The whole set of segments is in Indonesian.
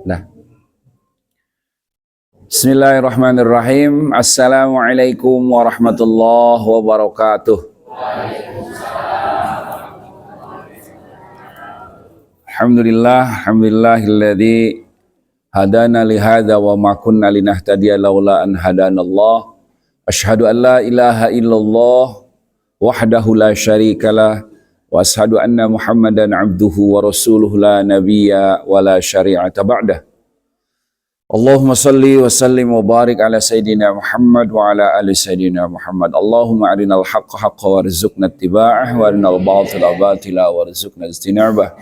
Nah. Bismillahirrahmanirrahim. Assalamualaikum warahmatullahi wabarakatuh. Alhamdulillahilladzi hadana li hadza wa ma kunna linahtadiya laula an hadanallah. Asyhadu an la ilaha illallah wahdahu la syarikalah wa asyhadu anna Muhammadan abduhu wa rasuluhu la nabiyya wa la syari'ata ba'dah. Allahumma salli wa sallim wa barik ala Sayyidina Muhammad wa ala ali Sayyidina Muhammad. Allahumma arinal haqqa haqqa warzuqna ittiba'ah wa arinal batila batila warzuqna ijtinabah.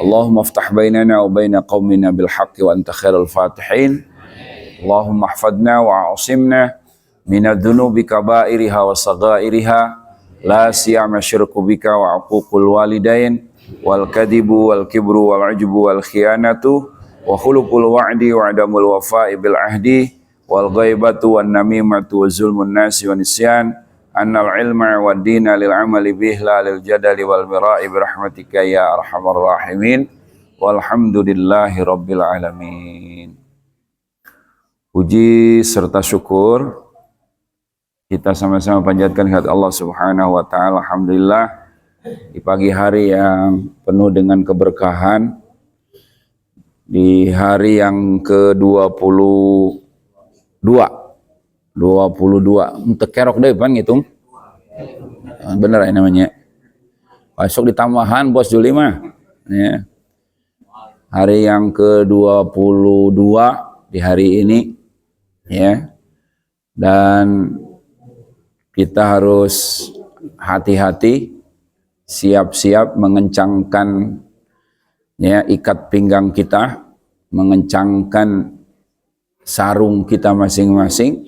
Allahumma aftah bainana wa baina qaumina bil haqqi wa anta khairul fatihin. Allahumma ahfadna wa a'simna minadh dhunubi kaba'iriha wa saghairiha la siyama syirku bika wa aququl walidain wal kadibu wal kibru wal ujbu wal khiyanatu wa khuluqul wa'di wa adamul wafa'i bil ahdi wal ghaibatu wan namimatu wa zulmun nasi wa nisyan annal ilma wa dina lil amali bih la lil jadali wal mira'i bi rahmatika ya arhamar rahimin walhamdulillahi rabbil alamin. Puji serta syukur kita sama-sama panjatkan kehadirat Allah Subhanahu wa taala. Alhamdulillah di pagi hari yang penuh dengan keberkahan, di hari yang ke-22 untuk kerok deh pan ngitung bener ya namanya besok ditambahan bos Juli mah ya. Hari yang ke-22 di hari ini ya, dan kita harus hati-hati, siap-siap mengencangkan ya ikat pinggang kita, mengencangkan sarung kita masing-masing.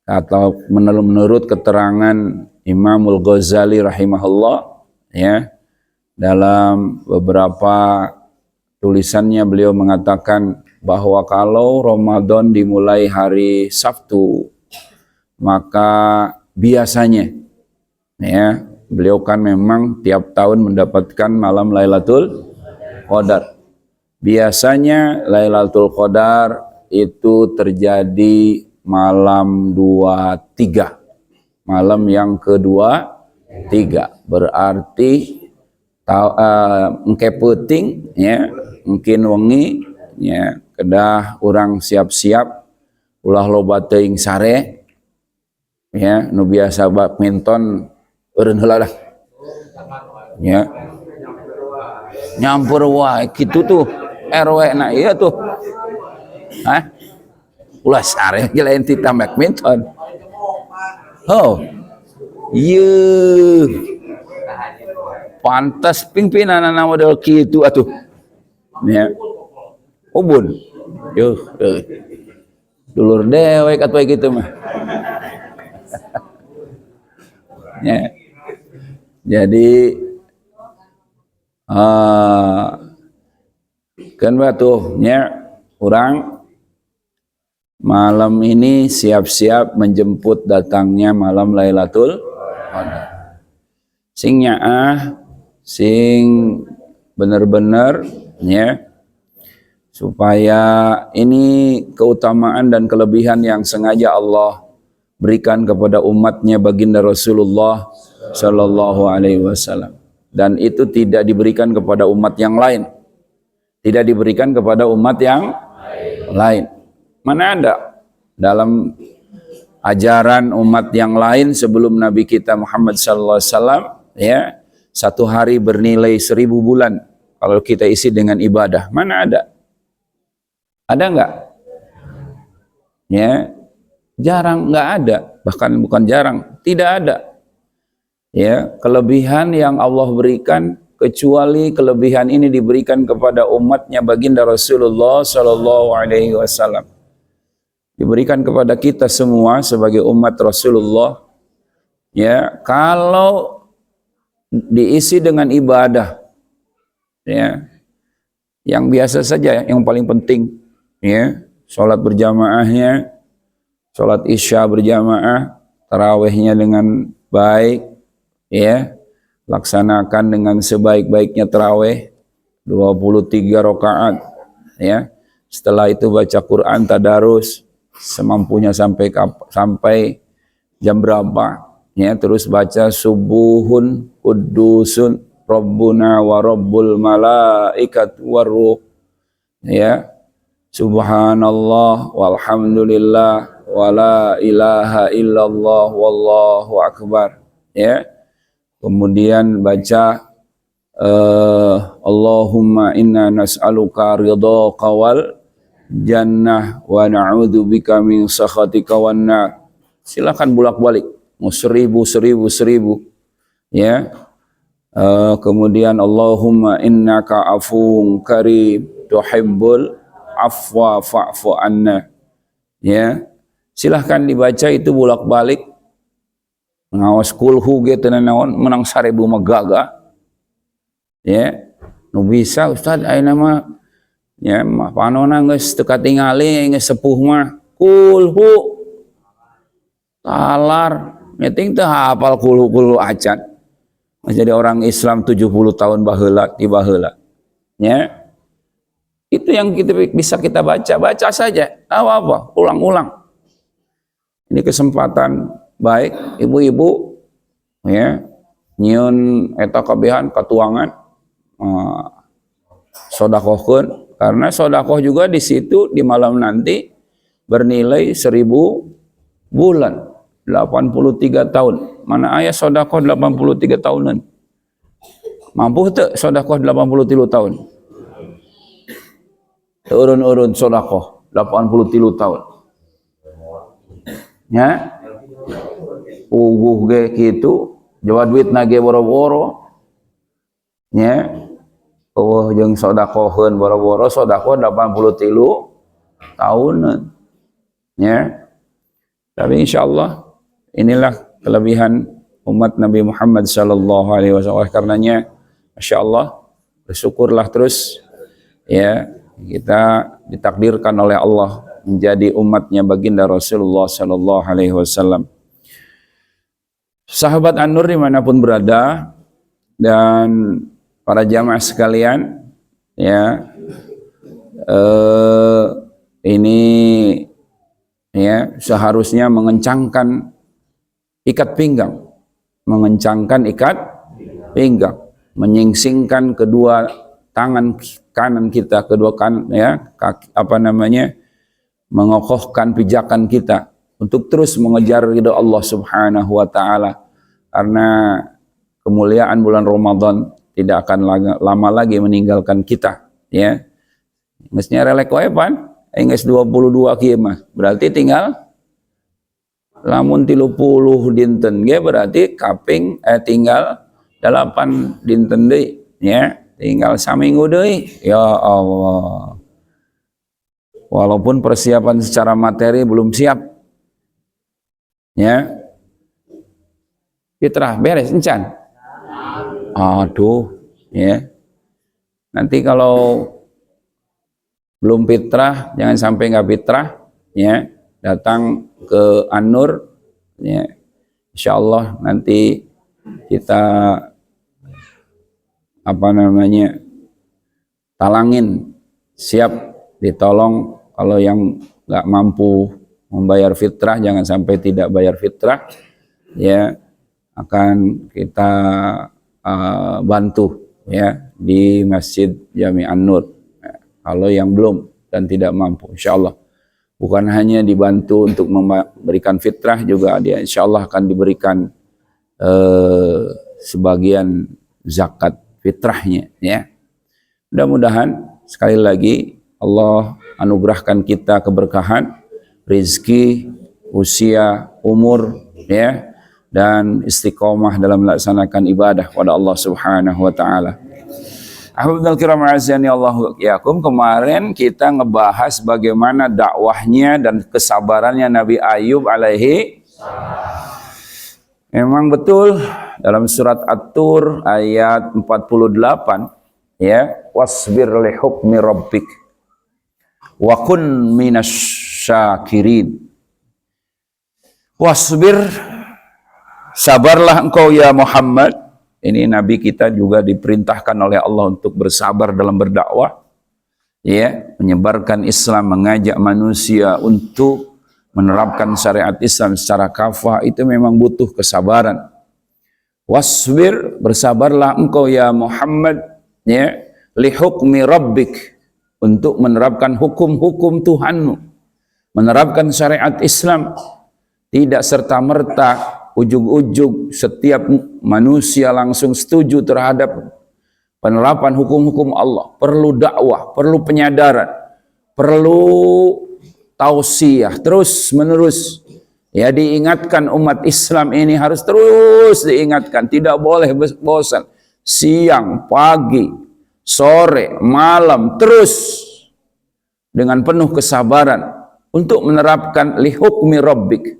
Atau menurut keterangan Imamul Ghazali rahimahullah ya, dalam beberapa tulisannya beliau mengatakan bahwa kalau Ramadan dimulai hari Sabtu, maka biasanya ya beliau kan memang tiap tahun mendapatkan malam Lailatul Qadar. Biasanya Lailatul Qadar itu terjadi malam 23, malam yang ke-23, berarti engke peuting ya, mungkin wengi ya, kedah urang siap-siap ulah loba teuing sare ya, nu biasa badminton eureun heula dah ya, nyampur wae kitu tuh RW na ieu tuh hah ulah sare ge lain ti badminton. Oh ieu pantas pimpinanana model kitu atuh ya, ubun yuh dulur dewek atuh kitu mah ya. Jadi kan batuh nya orang malam ini siap-siap menjemput datangnya malam Lailatul Qadar. Sing nyaah, sing bener-bener ya, supaya ini keutamaan dan kelebihan yang sengaja Allah berikan kepada umatnya baginda Rasulullah Shallallahu Alaihi Wasallam, dan itu tidak diberikan kepada umat yang lain, tidak diberikan kepada umat yang lain. Mana ada dalam ajaran umat yang lain sebelum Nabi kita Muhammad Sallallahu Alaihi Wasallam ya, satu hari bernilai 1000 bulan kalau kita isi dengan ibadah. Mana ada? Ada enggak? Ya, jarang, nggak ada, bahkan bukan jarang, tidak ada ya kelebihan yang Allah berikan, kecuali kelebihan ini diberikan kepada umatnya baginda Rasulullah Shallallahu Alaihi Wasallam, diberikan kepada kita semua sebagai umat Rasulullah ya. Kalau diisi dengan ibadah ya, yang biasa saja, yang paling penting ya, sholat berjamaahnya, sholat isya berjamaah, tarawihnya dengan baik, ya, laksanakan dengan sebaik-baiknya tarawih 23 rakaat, ya. Setelah itu baca Quran, tadarus semampunya sampai jam berapa, ya. Terus baca subuhun kudusun Rabbuna wa Rabbul malaikat waruh, ya. Subhanallah walhamdulillah wala ilaha illallah wallahu akbar, ya. Kemudian baca Allahumma inna nas'aluka ridhaka wal jannah wa na'udzubika min sakhatika wan nar. Silakan bolak-balik, mau 1000, ya. Kemudian Allahumma innaka afuwun karim tuhibbul afwa fa'fu anna, ya. Silahkan dibaca itu bolak-balik. Ngawas kulhu gitu naon menang 1000 magaga, ya. Nu bisa Ustaz ayeuna mah ya mah panona geus teu katingali geus sepuh mah kulhu talar meting teu hafal kulhu acan jadi orang Islam 70 tahun baheula ti baheula, ya. Itu yang bisa kita baca saja, apa ulang-ulang. Ini kesempatan baik ibu-ibu, ya, nyieun eta kabehan katuangan sodakohkeun. Karena sodakoh juga di situ di malam nanti bernilai 1000 bulan, 83 tahun. Mana ayah sodakoh 83 tahunan? Mampu tak sodakoh 83 tahun? Urun-urun sodakoh 83 tahun. Ya, uguh ge kitu, jawa duit nage boro-boro. Ya. Oh jeung sodakoheun boro-boro sodakoh 83 tahunan, ya. Tapi insyaallah inilah kelebihan umat Nabi Muhammad sallallahu alaihi wasallam. Karenanya masyaallah bersyukurlah terus, ya. Kita ditakdirkan oleh Allah menjadi umatnya baginda Rasulullah sallallahu alaihi wasallam. Sahabat An-Nur dimanapun berada dan para jamaah sekalian, ya, ini, ya, seharusnya mengencangkan ikat pinggang, menyingsingkan kedua tangan kanan kita, ya, mengokohkan pijakan kita untuk terus mengejar ridha Allah Subhanahu wa taala, karena kemuliaan bulan Ramadan tidak akan lama lagi meninggalkan kita, ya. Geusnya relek wae pan, geus 22 kieu mah. Berarti tinggal lamun 30 dinten ge berarti kaping tinggal 8 dinten deui, ya. Tinggal saminggu deui. Ya Allah. Walaupun persiapan secara materi belum siap, ya. Fitrah beres encan. Aduh, ya. Nanti kalau belum fitrah, jangan sampai nggak fitrah, ya. Datang ke An-Nur, ya. Insyaallah nanti kita talangin, siap ditolong. Kalau yang nggak mampu membayar fitrah, jangan sampai tidak bayar fitrah, ya. Akan kita bantu, ya, di Masjid Jami An-Nur. Kalau yang belum dan tidak mampu, insyaallah bukan hanya dibantu untuk memberikan fitrah, juga dia insyaallah akan diberikan sebagian zakat fitrahnya, ya. Mudah-mudahan sekali lagi Allah anugerahkan kita keberkahan, rezeki, usia, umur, ya, dan istiqomah dalam melaksanakan ibadah kepada Allah Subhanahu wa taala. Ahbabul kiram azani Allah yakum, kemarin kita ngebahas bagaimana dakwahnya dan kesabarannya Nabi Ayub alaihi. Memang betul dalam surat At-Tur ayat 48, ya, wasbir li hukmi rabbik wa kun minasyakirin. Wasbir, sabarlah engkau ya Muhammad. Ini Nabi kita juga diperintahkan oleh Allah untuk bersabar dalam berdakwah. ya, menyebarkan Islam, mengajak manusia untuk menerapkan syariat Islam secara kafah, itu memang butuh kesabaran. Wasbir, bersabarlah engkau ya Muhammad, ya, li hukmi rabbik, untuk menerapkan hukum-hukum Tuhanmu, menerapkan syariat Islam. Tidak serta-merta ujug-ujug setiap manusia langsung setuju terhadap penerapan hukum-hukum Allah. Perlu dakwah, perlu penyadaran, perlu tausiah terus menerus. Ya, diingatkan umat Islam ini harus terus diingatkan, tidak boleh bosan. Siang, pagi, sore, malam, terus dengan penuh kesabaran untuk menerapkan li hukmi rabbik.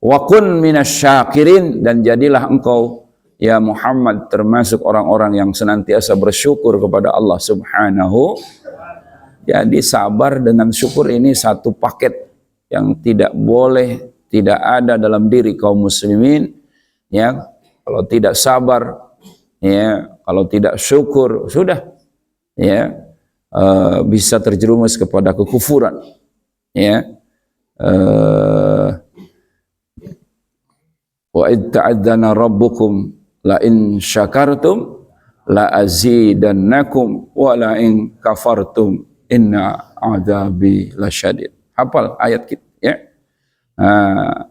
Wa kun minasyakirin, dan jadilah engkau ya Muhammad termasuk orang-orang yang senantiasa bersyukur kepada Allah Subhanahu. Jadi sabar dengan syukur ini satu paket yang tidak boleh tidak ada dalam diri kaum muslimin. Ya, kalau tidak sabar, ya, kalau tidak syukur, sudah, ya, bisa terjerumus kepada kekufuran. Ya, wa id ta'adzana rabbukum la in syakartum la azidannakum wa la in kafartum inna adzabi lasyadid. Hafal ayat kita, ya.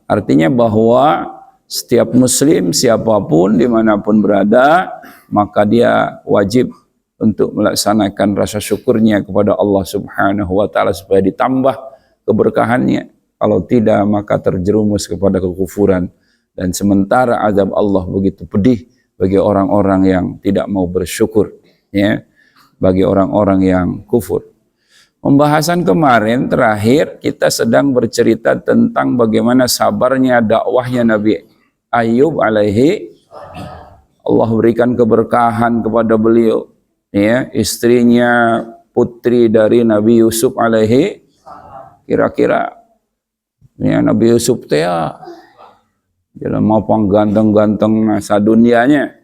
Artinya bahwa setiap muslim siapapun dimanapun berada, maka dia wajib untuk melaksanakan rasa syukurnya kepada Allah Subhanahu wa ta'ala supaya ditambah keberkahannya. Kalau tidak, maka terjerumus kepada kekufuran. Dan sementara azab Allah begitu pedih bagi orang-orang yang tidak mau bersyukur, ya, bagi orang-orang yang kufur. Pembahasan kemarin terakhir kita sedang bercerita tentang bagaimana sabarnya dakwahnya Nabi Ayub alaihi. Allah berikan keberkahan kepada beliau, ya, istrinya putri dari Nabi Yusuf alaihi. Kira-kira ya, Nabi Yusuf teh jalan mau ganteng-ganteng nasa dunianya.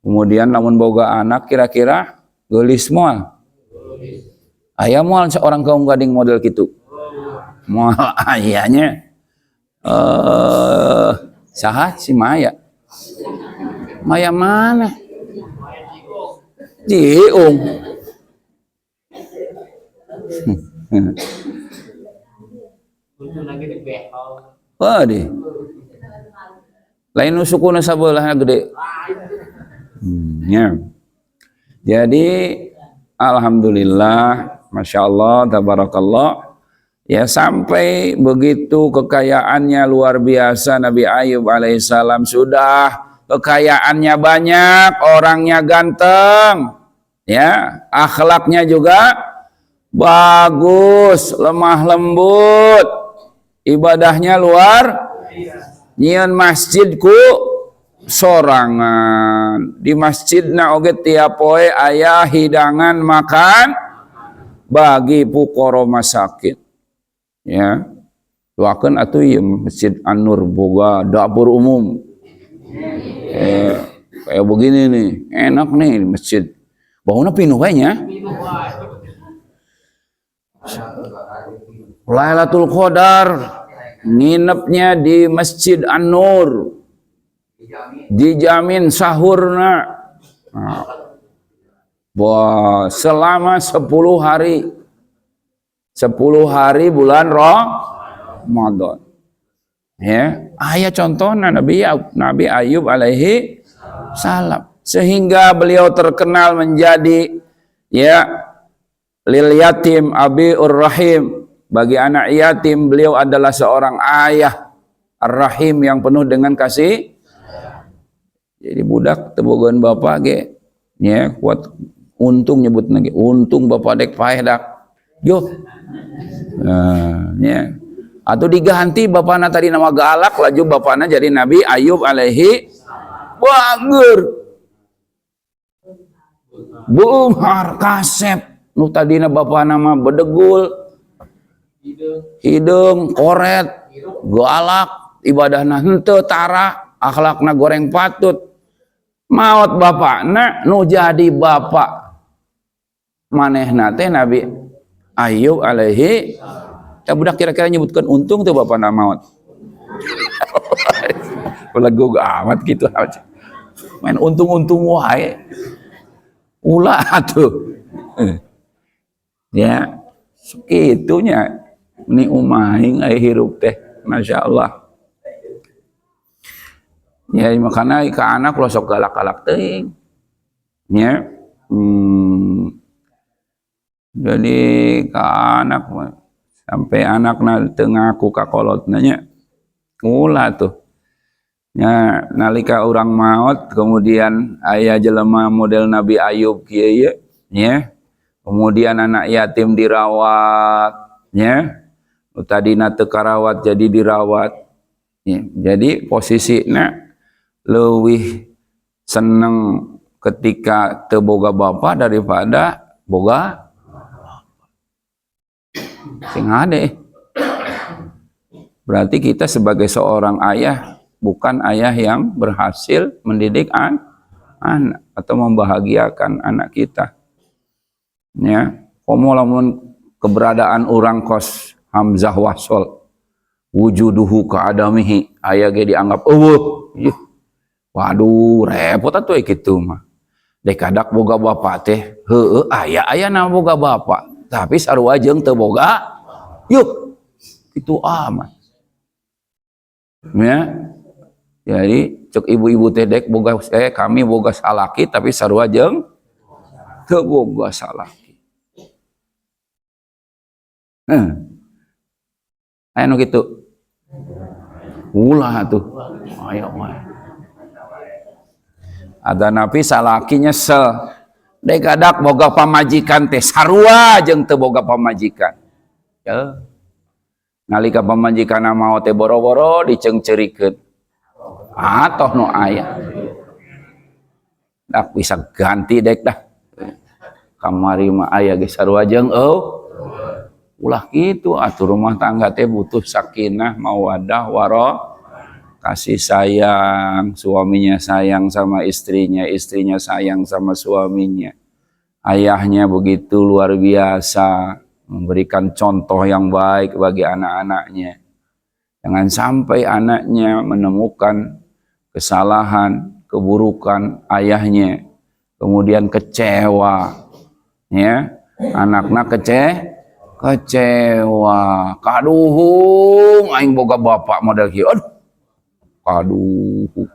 Kemudian lamun boga anak kira-kira geulis moal. Aya moal seorang kaum gading model gitu. Moal ayahnya saha si Maya. Maya mana? Diung. Waduh. Lain sukuna sabeulah gede. Ya. Jadi alhamdulillah, masya Allah, tabarakallah, ya, sampai begitu kekayaannya luar biasa Nabi Ayub alaihissalam. Sudah kekayaannya banyak, orangnya ganteng, ya, akhlaknya juga bagus, lemah lembut, ibadahnya luar. Nyian masjidku sorangan, di masjidna oge tiap poe aya hidangan makan bagi pukoro masakin, ya. Doakeun atuh ieu Masjid An-Nur boga dapur umum. Kayak begini nih, enak nih di masjid. Bangunna pinuh we nya. Lailatul Qadar nginepnya di Masjid An-Nur. Dijamin sahurna. Selama 10 hari. 10 hari bulan Ramadan. Ya, aya contohna Nabi Ayub alaihi salam, sehingga beliau terkenal menjadi, ya, lil yatim abiur rahim, bagi anak yatim beliau adalah seorang ayah ar-rahim yang penuh dengan kasih. Jadi budak tebogan bapak ge, ya, kuat untung nyebut lagi, untung bapak dek paedak. Yo. Ya. Atau diganti bapakna tadi nama galak, laju bapakna jadi Nabi Ayub alaihi bager. Bunghar kasep, nu tadina bapakna mah bedegul, hidung koret, galak, ibadahna henteu tara, akhlakna goreng patut. Maot bapakna nu jadi bapak manehna teh Nabi Ayub alaihi ya budak kira-kira nyebutkan untung tuh bapak namaot. Lagu amat gitu aja. Main untung-untung wae. Ulah tuh. Ya, sekitunya ni umahing aya hirup teh. Masya Allah. Ya makanya ke anak lo sok galak-galak teuing. Ya. Jadi ke anak sampai anakna teu ngaku ka kolotna nya. Ulah tuh. Ya, nalika orang maut kemudian ayah jelema model Nabi Ayub kieu ya. Kemudian anak yatim dirawat ya. Tadina teu karawat jadi dirawat. Ya, jadi posisinya leuwih seneng ketika teu boga bapa daripada boga sing ade. Berarti kita sebagai seorang ayah bukan ayah yang berhasil mendidik anak atau membahagiakan anak kita. Ya, komo lamun keberadaan orang kos hamzah wasol wujuduhu ka'adamihi aya ge dianggap eueuh. Waduh, repot atuh kitu mah. Dek kadak boga bapa teh heueuh aya na boga bapa, tapi sarua jeung teu boga yuk itu amat. Ya. Jadi cek ibu-ibu teh dek boga kami boga salaki tapi sarua jeung teu boga salaki. Aya nu kitu. Ulah tuh. Ayo mah. Ada napi salaki nyesel. Dek kadak boga pamajikan teh sarua jeung teu boga pamajikan. Ya. Nalika pamajikan mau teh boro-boro dicengcerikeun. Atoh nu aya. Dak bisa ganti dek dah. Kamari mah aya ge sarua jeung ulah kitu atuh rumah tangga teh butuh sakinah, mawaddah, kasih sayang, suaminya sayang sama istrinya, istrinya sayang sama suaminya. Ayahnya begitu luar biasa memberikan contoh yang baik bagi anak-anaknya. Jangan sampai anaknya menemukan kesalahan, keburukan ayahnya, kemudian kecewa, ya, anaknya kecewa, kaduhung, aing boga bapak model kieu, aduh, kaduhung,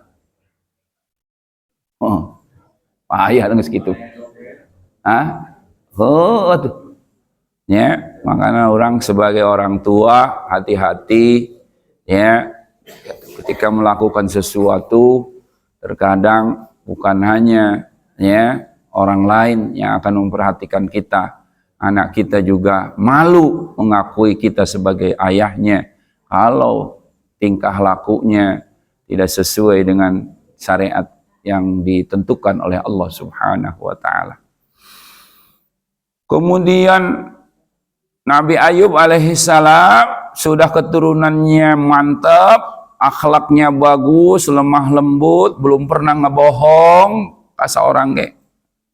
payah geus kitu, tuh, ya, makanya orang sebagai orang tua hati-hati, ya, ketika melakukan sesuatu terkadang bukan hanya ya orang lain yang akan memperhatikan kita, anak kita juga malu mengakui kita sebagai ayahnya kalau tingkah lakunya tidak sesuai dengan syariat yang ditentukan oleh Allah Subhanahu wa taala. Kemudian Nabi Ayub alaihissalam sudah keturunannya mantap, akhlaknya bagus, lemah lembut, belum pernah ngebohong kasa orang ge.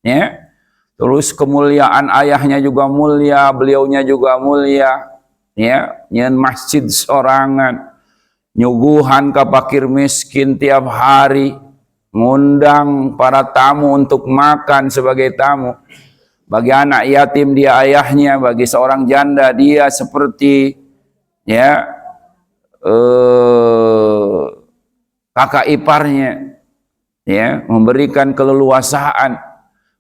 Ya. Terus kemuliaan ayahnya juga mulia, beliaunya juga mulia. Ya, nyen masjid sorangan, nyuguhan ka fakir miskin tiap hari, ngundang para tamu untuk makan sebagai tamu. Bagi anak yatim dia ayahnya, bagi seorang janda dia seperti ya kakak iparnya, ya, memberikan keleluasaan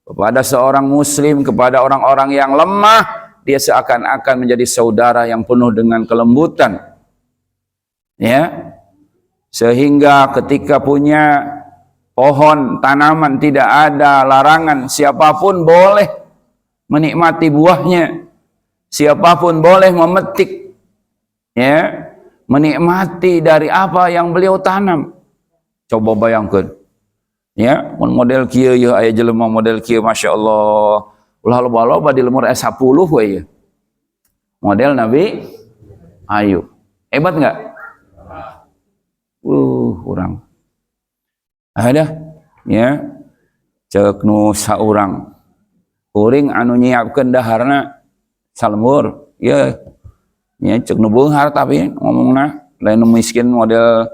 kepada seorang muslim, kepada orang-orang yang lemah, dia seakan-akan menjadi saudara yang penuh dengan kelembutan, ya, sehingga ketika punya pohon tanaman tidak ada larangan, siapapun boleh menikmati buahnya, siapapun boleh memetik, ya, menikmati dari apa yang beliau tanam. Coba bayangkan, ya, model kieu ya aya jelema model kieu, masya Allah, ulah loba-loba di lemur S10 we ya. Model Nabi Ayub. Hebat enggak? Urang. Ada, ya, cek nu saurang kuring anu nyiapkeun daharna salemur ya nya cek nu beunghar tapi ngomongna lain nu miskin model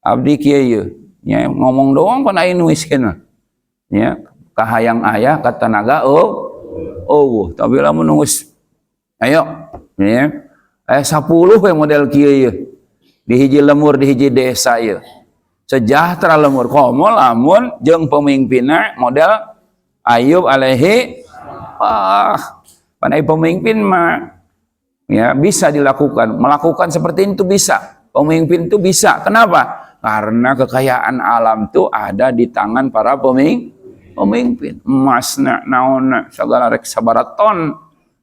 abdi kieu ye nya ngomong doang pan aya nu miskin mah nya kahayang aya ka tenaga tapi lamun nunggus ayo nya aya 10 we model kieu ye di hiji lemur di hiji desa ye sejahtera lemur komo lamun jeung pemimpinna model Ayub alaihi pandai pemimpin mah ya bisa dilakukan, melakukan seperti itu bisa, pemimpin itu bisa. Kenapa? Karena kekayaan alam itu ada di tangan para pemimpin. Emasna naonna segala rek sabaraton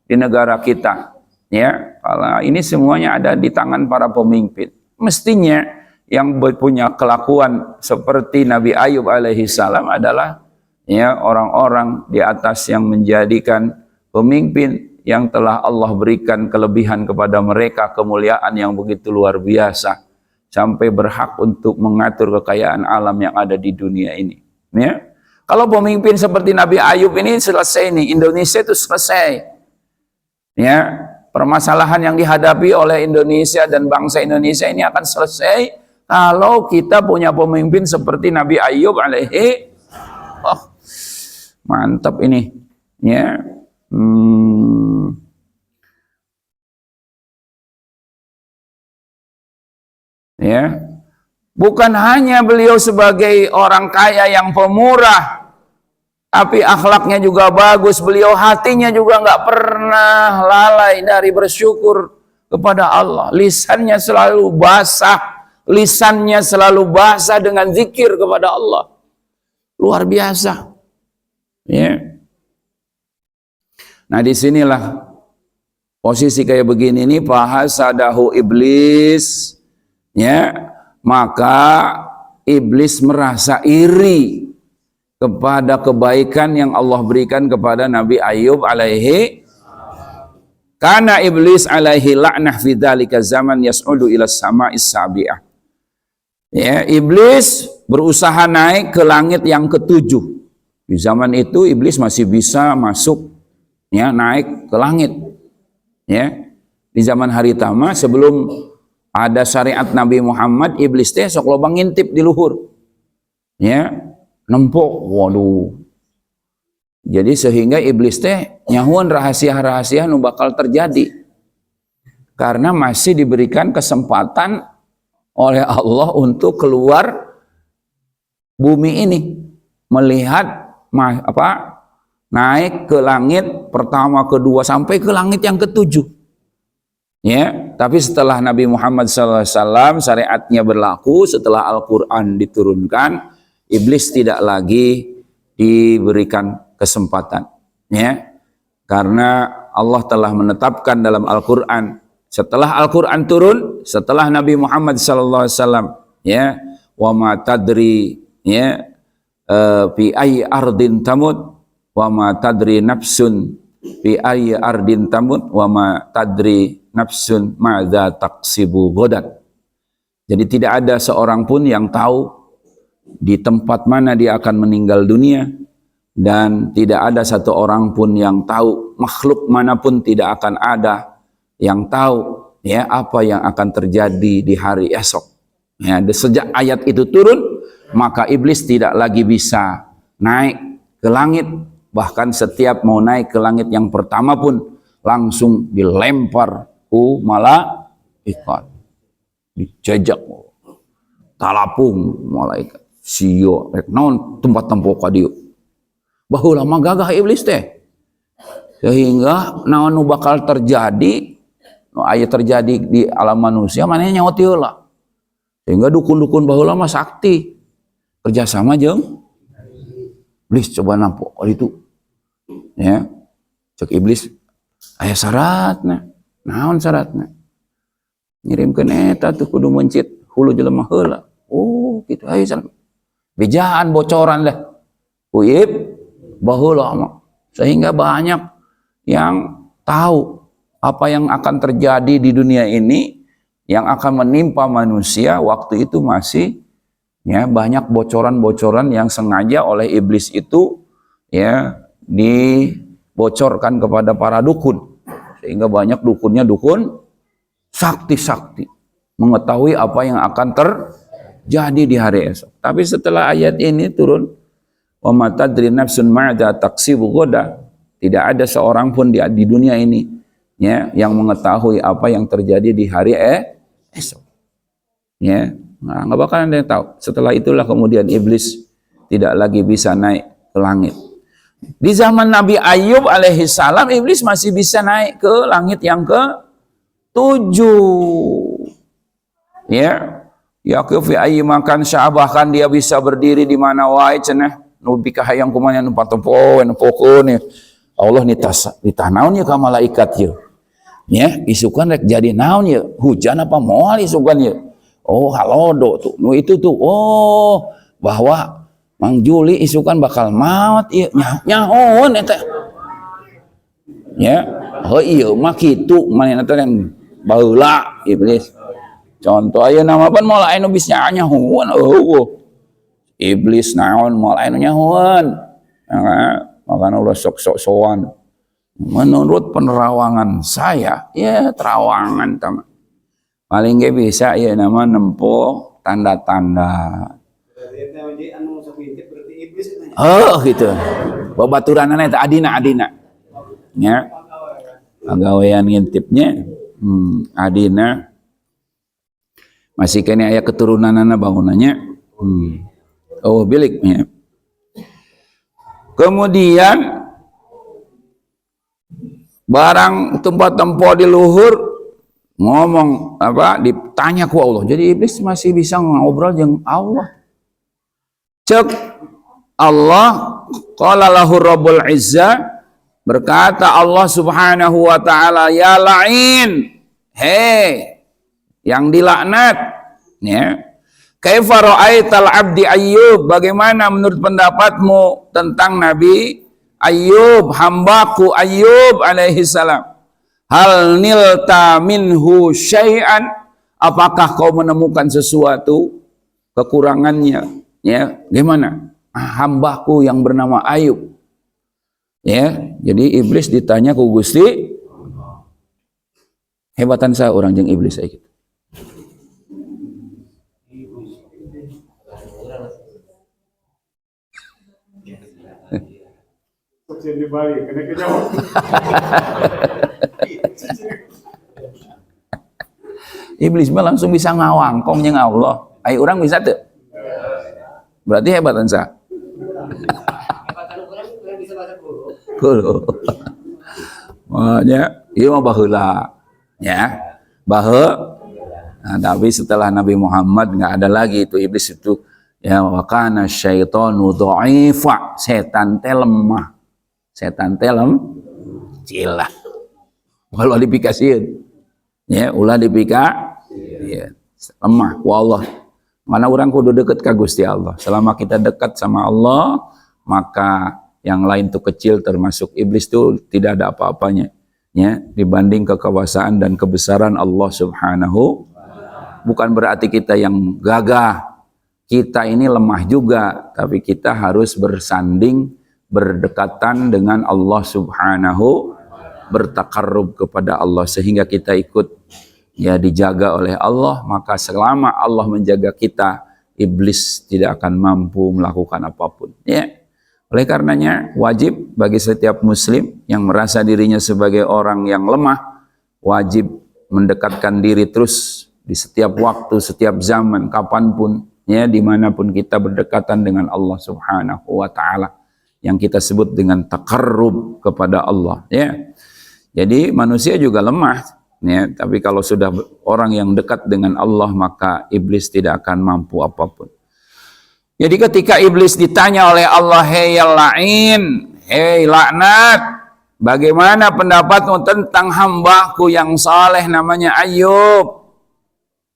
di negara kita ya, kalau ini semuanya ada di tangan para pemimpin. Mestinya yang punya kelakuan seperti Nabi Ayub alaihi salam adalah ya orang-orang di atas yang menjadikan pemimpin yang telah Allah berikan kelebihan kepada mereka, kemuliaan yang begitu luar biasa sampai berhak untuk mengatur kekayaan alam yang ada di dunia ini ya. Kalau pemimpin seperti Nabi Ayub ini selesai nih, Indonesia itu selesai ya, permasalahan yang dihadapi oleh Indonesia dan bangsa Indonesia ini akan selesai kalau kita punya pemimpin seperti Nabi Ayub alaihi mantap ini ya. Ya, bukan hanya beliau sebagai orang kaya yang pemurah, tapi akhlaknya juga bagus. Beliau hatinya juga nggak pernah lalai dari bersyukur kepada Allah. Lisannya selalu basah. Lisannya selalu basah dengan zikir kepada Allah. Luar biasa. Ya. Nah disinilah posisi kayak begini ini fahasadahu iblis. Ya, maka iblis merasa iri kepada kebaikan yang Allah berikan kepada Nabi Ayub alaihi. Karena iblis alaihi la'nah fi dzalika zaman yas'udu ila sama'is sabi'ah. Ya, iblis berusaha naik ke langit yang ketujuh. Di zaman itu iblis masih bisa masuk ya, naik ke langit. Ya. Di zaman hari tama sebelum ada syariat Nabi Muhammad, iblis teh sok loba ngintip di luhur. Ya, nempok. Waduh. Jadi sehingga iblis teh nyahuan rahasia-rahasia nu bakal terjadi. Karena masih diberikan kesempatan oleh Allah untuk keluar bumi ini, melihat naik ke langit pertama, kedua, sampai ke langit yang ketujuh. Ya, tapi setelah Nabi Muhammad SAW syariatnya berlaku, setelah Al-Quran diturunkan, iblis tidak lagi diberikan kesempatan. Ya, karena Allah telah menetapkan dalam Al-Quran, setelah Al-Quran turun, setelah Nabi Muhammad SAW, ya, wa ma tadri, ya, fi ayyi ardin tamut, wa ma tadri nafsun fi ayyi ardin tamut, wa ma tadri nafsun ma'dza taqsibu ghadan. Jadi tidak ada seorang pun yang tahu di tempat mana dia akan meninggal dunia, dan tidak ada satu orang pun yang tahu, makhluk manapun tidak akan ada yang tahu ya apa yang akan terjadi di hari esok. Ya, sejak ayat itu turun, maka iblis tidak lagi bisa naik ke langit. Bahkan setiap mau naik ke langit yang pertama pun langsung dilempar ku malaikat, dijajak talapung malaikat sio rek naon tempat tempo ka dieu. Baheula mah gagah iblis teh, sehingga naon nu bakal terjadi nu aya terjadi di alam manusia manehna nyaho ti heula. Sehingga dukun-dukun baheula mah sakti kerjasama jeung iblis. Coba nampok itu ya, cek iblis aya syaratna. Naon syaratna? Ngirimkeun eta tuh kudu mencit hulu jelema heula. Oh gitu aya syarat. Bijaan bocoran dah kuib baheula mah, sehingga banyak yang tahu apa yang akan terjadi di dunia ini, yang akan menimpa manusia. Waktu itu masih ya banyak bocoran-bocoran yang sengaja oleh iblis itu ya bocorkan kepada para dukun, sehingga banyak dukunnya dukun sakti-sakti, mengetahui apa yang akan terjadi di hari esok. Tapi setelah ayat ini turun, wa ma tadri nafsun ma'adha taksibu ghadan, tidak ada seorang pun di dunia ini ya yang mengetahui apa yang terjadi di hari esok. Ya, nah, nggak bakal ada yang tahu. Setelah itulah kemudian iblis tidak lagi bisa naik ke langit. Di zaman Nabi Ayub alaihissalam, iblis masih bisa naik ke langit yang ke-7. Ya, yaqif fi ayyi makan syah, bahkan dia bisa berdiri di mana wae cenah nu bika hayang kumaha nu patempo nempokeun ya. Allah ditanaun ya ka malaikat ye. Ya, isukan rek jadi naon ya? Hujan apa moal isukan ya? Oh, halodo tuh. Nu itu tuh. Oh, bahwa Mang Juli isukan bakal maut ieu nyahoon eta. Ya. Oh iya mah kitu manehna teh kan baheula iblis. Contoh ayeuna mah pan moal anu bisa nyahoon. Iblis naon moal anu nyahoon. Makanya ulah sok-sok sowan. Menurut penerawangan saya, ya terawangan teman. Paling gak bisa ya nama nempuh tanda-tanda. Oh gitu. Babaturan itu adina. Ya. Pagawean ngintipnya adina. Masih kene aya keturunanana bangunannya. Oh biliknya. Kemudian barang tempat-tempat di luhur ngomong apa ditanya ku Allah. Jadi iblis masih bisa ngobrol dengan Allah. Cek Allah qala lahu rabbul izzah, berkata Allah Subhanahu wa taala, ya la'in, hei yang dilaknat, ya. Kaifa ra'aital abdi Ayyub, bagaimana menurut pendapatmu tentang Nabi Ayyub, hambaku Ayyub alaihi salam? Hal nilta minhu syai'an, apakah kau menemukan sesuatu kekurangannya? Ya, gimana? Hambaku yang bernama Ayyub. Ya, jadi iblis ditanya ku Gusti, hebatan saya orang jeung iblis saya gitu. Iblis mah langsung bisa ngawangkong jeung Allah. Ai urang bisa teu? Berarti hebatan sa. Hebatan urang bisa bahasa guru. Makanya ieu mah baheula. Ya. Nah, tapi setelah Nabi Muhammad enggak ada lagi itu iblis itu. Ya, wa kana syaitanu dha'ifa, setan teh lemah. Setan teh cilah. Walau dipikasieun. Ya, ulah dipika ya, lemah ku Allah. Mana orang kudu deket ka Gusti Allah. Selama kita dekat sama Allah, maka yang lain tuh kecil termasuk iblis tuh tidak ada apa-apanya. Ya, dibanding kekuasaan dan kebesaran Allah Subhanahu. Bukan berarti kita yang gagah. Kita ini lemah juga, tapi kita harus bersanding, berdekatan dengan Allah Subhanahu, bertakarrub kepada Allah sehingga kita ikut ya dijaga oleh Allah. Maka selama Allah menjaga kita, iblis tidak akan mampu melakukan apapun. Ya, oleh karenanya wajib bagi setiap muslim yang merasa dirinya sebagai orang yang lemah, wajib mendekatkan diri terus di setiap waktu, setiap zaman, kapanpun. Ya, dimanapun kita berdekatan dengan Allah Subhanahu wa ta'ala yang kita sebut dengan takarrub kepada Allah. Ya, jadi manusia juga lemah. Ya, tapi kalau sudah orang yang dekat dengan Allah, maka iblis tidak akan mampu apapun. Jadi ketika iblis ditanya oleh Allah, hei la'in, hei laknat, bagaimana pendapatmu tentang hambaku yang saleh namanya Ayyub?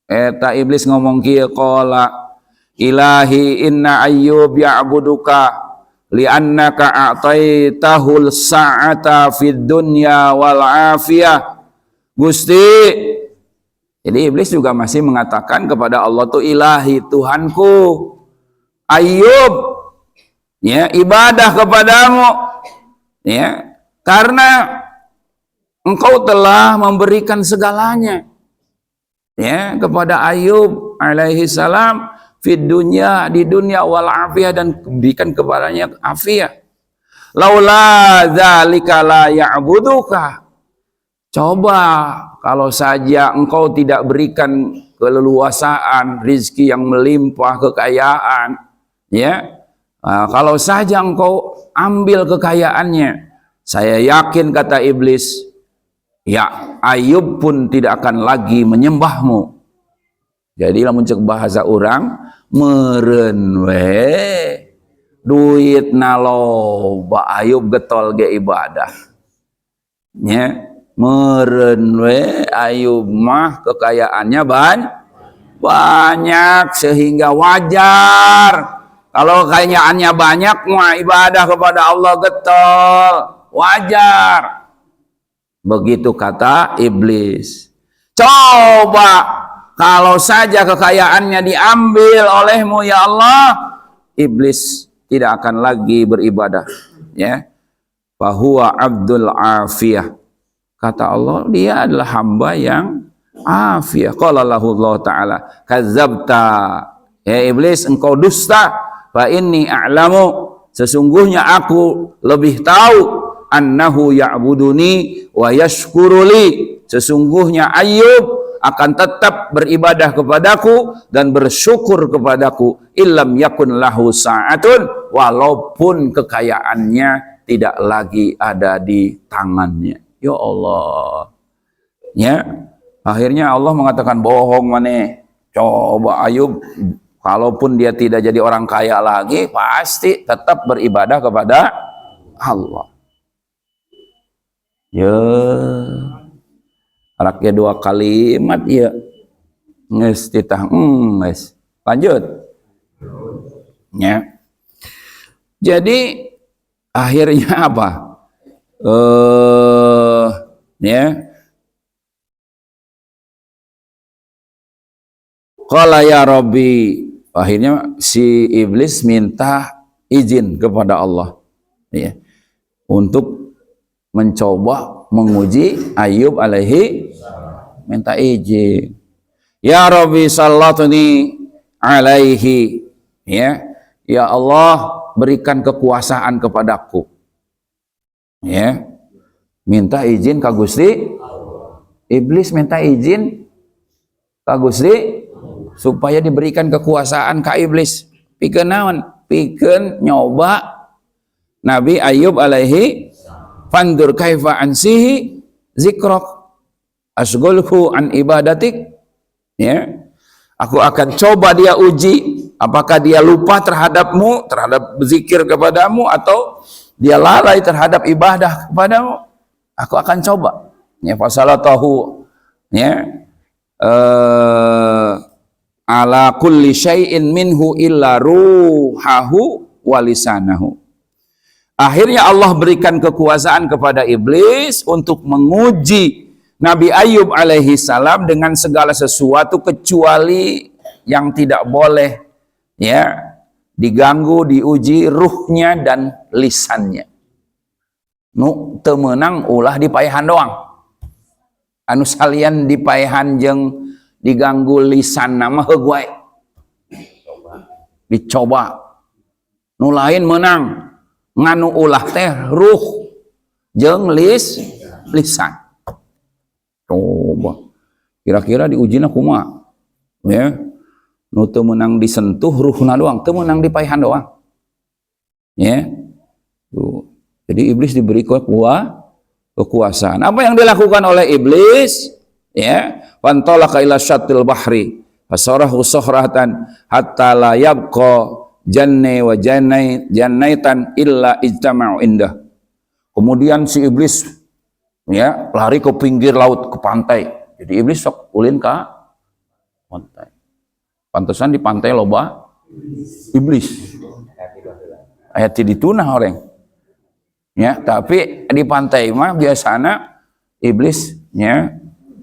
Eta iblis ngomong kieu, qala ilahi inna Ayyub ya'buduka li'annaka a'taitahul sa'ata fid dunya wal afiyah. Gusti, jadi iblis juga masih mengatakan kepada Allah tuh ilahi, Tuhanku, Ayyub ya ibadah kepadamu, ya Karena engkau telah memberikan segalanya ya kepada Ayub alaihi salam fid dunya, di dunia, wal afiyah, dan berikan kepadanya afiyah. Laula dzalika la ya'buduka. Coba kalau saja engkau tidak berikan keleluasaan, rizki yang melimpah, kekayaan, ya, kalau saja engkau ambil kekayaannya, saya yakin, kata iblis, ya Ayub pun tidak akan lagi menyembahmu. Jadi lamun cek bahasa orang, meureun we duit naloba Ayub getol ge ibadah. Nya meureun we Ayub mah kekayaannya banyak sehingga wajar kalau kekayaannya banyak mah ibadah kepada Allah getol, wajar. Begitu kata iblis. Coba kalau saja kekayaannya diambil olehmu ya Allah, iblis tidak akan lagi beribadah, ya. Fahuwa abdul afiyah. Kata Allah, dia adalah hamba yang afiyah. Qala lahu Allah Ta'ala, kadzabta, ya iblis, engkau dusta. Fa inni a'lamu, sesungguhnya aku lebih tahu, annahu ya'buduni wa yashkuruli, sesungguhnya Ayub akan tetap beribadah kepadaku dan bersyukur kepadaku, illam yakun lahu sa'atun, walaupun kekayaannya tidak lagi ada di tangannya. Ya Allah, ya, akhirnya Allah mengatakan bohong mana. Coba Ayub, kalaupun dia tidak jadi orang kaya lagi, pasti tetap beribadah kepada Allah. Ya, anaknya 2 kalimat ya. Nges titah nges. Lanjut. Ya. Jadi akhirnya apa? Ya. Qala ya Rabbi, akhirnya si iblis minta izin kepada Allah, ya, untuk mencoba menguji Ayub alaihi, minta izin. Ya Rabbi sallatni alaihi, ya Allah berikan kekuasaan kepadaku, ya, minta izin ka Gusti. Iblis minta izin ka Gusti supaya diberikan kekuasaan ka iblis. Pikeun naon? Pikeun nyoba Nabi Ayub alaihi, fandur kaifa ansihi zikrok asgulhu an ibadatik, ya, aku akan coba dia uji apakah dia lupa terhadapmu, terhadap zikir kepadamu, atau dia lalai terhadap ibadah kepadamu. Aku akan coba, ya, fasalatahu, ya, ala kulli syai'in minhu illa ruhahu walisanahu. Akhirnya Allah berikan kekuasaan kepada iblis untuk menguji Nabi Ayub alaihi salam dengan segala sesuatu kecuali yang tidak boleh, ya, diganggu, diuji ruhnya dan lisannya. Nu teu meunang ulah dipaehan doang. Anu salian dipaehan jeung diganggu lisan mah heug wae. Dicoba. Nu lain meunang nganu ulah teh ruh jeung lisan. Coba kira-kira diujina kumaha, ya, nu teu meunang disentuh ruhna doang, teu meunang dipaehan doang, ya. Tuh. Jadi iblis diberi kekuasaan. Apa yang dilakukan oleh iblis, ya, fantalaqa ila syattil bahri fasarahu sahratan hatta la yabqa jannai wa jannaitan illa ijtama'u indah. Kemudian si iblis, ya, lari ke pinggir laut, ke pantai. Jadi iblis sok ulin ke pantai. Pantesan di pantai loba iblis. Ayat ditunah orang. Ya, tapi di pantai mah biasana iblis, ya,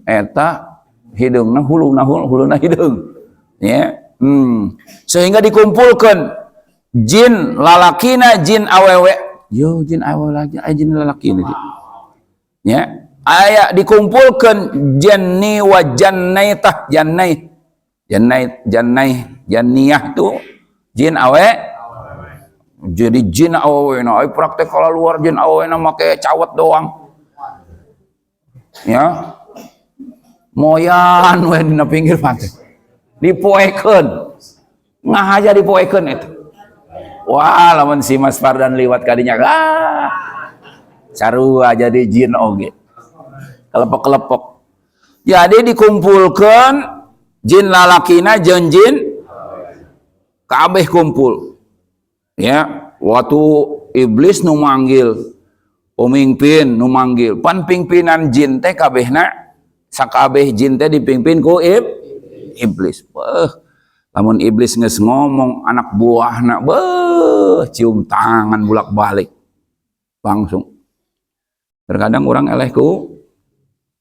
eta hidungna huluna hidung, ya. Sehingga dikumpulkan jin lalakina, jin awewe Yo jin awal lagi, jin lalaki ini. Ya, aya dikumpulkan janni wa jannaitah, janniyah tuh jin awe. Jadi jin awe na praktek kalau luar jin awe na make cawat doang. Ya. Moyan we dina pinggir pantai. Dipoekeun. Ngahaja dipoekeun eta. Wah, lamun si Mas Fardan liwat kadinya. Sarua jadi jin oge. Kelepok-kelepok. Jadi dikumpulkan jin lalakina jeung jin kabeh kumpul. Ya, waktu iblis nu manggil pemimpin nu manggil pan pimpinan jin teh kabehna sakabeh jin teh dipimpin ku iblis. Lamun iblis geus ngomong anak buahna cium tangan bolak-balik langsung. Terkadang orang eleh ku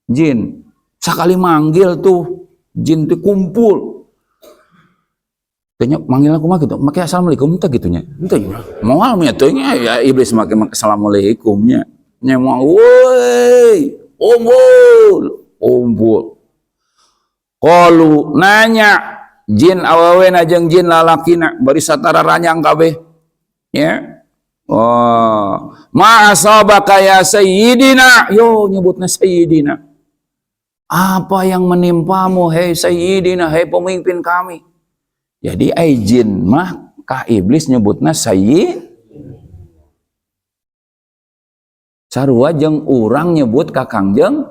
jin sakali manggil tuh jin teh kumpul. Tanya manggil aku mah gitu, make assalamualaikum teh gitunya. Henteu moal nya teh ya iblis make assalamualaikumnya. Nya moal woi, umpul. Qalu nanya jin awawena jeung jin lalakina bari satara ranyang kabeh. Ya. Oh, ma asabaka ya sayyidina. Yo nyebutna sayyidina. Apa yang menimpamu hei sayyidina, hei pemimpin kami? Jadi ai jin mah ka iblis nyebutna sayyid. Sarua jeung urang nyebut ka Kangjeng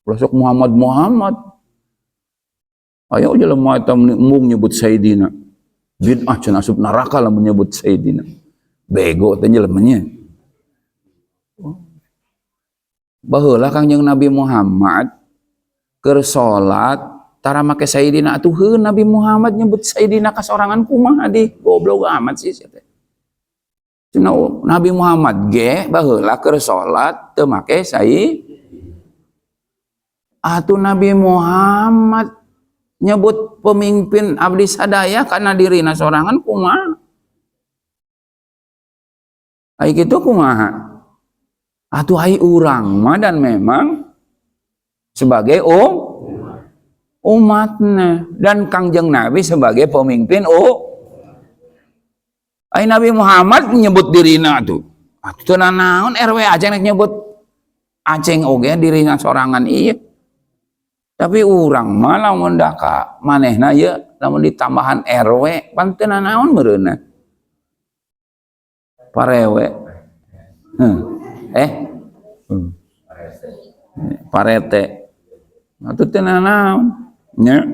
Rasul Muhammad. Ayo jelema eta mung nyebut sayyidina. Bid'ah cenah asup neraka lamun nyebut sayyidina. Bego teh jelemanya. Baheula Kangjeng Nabi Muhammad keur salat tara make sayyidina atuh Nabi Muhammad nyebut sayyidina ka sorangan kumaha di goblok amat sih teh. Cenah Nabi Muhammad ge baheula keur salat teu make sayyid. Atuh Nabi Muhammad nyebut pemimpin abdi sadaya karena dirina sorangan kumaha? Ai kitu kumaha? Atuh ai urang mah dan memang sebagai umatnya dan Kangjeng Nabi sebagai pemimpin ai Nabi Muhammad menyebut dirina tuh. Atuh naon RW aceng nyebut aceng oge dirina sorangan ieu. Tapi urang mah lamun da ka manehna ye lamun ditambahan RW pan teu naon meureunna. Parewe. Parete. Atuh teu naon nya.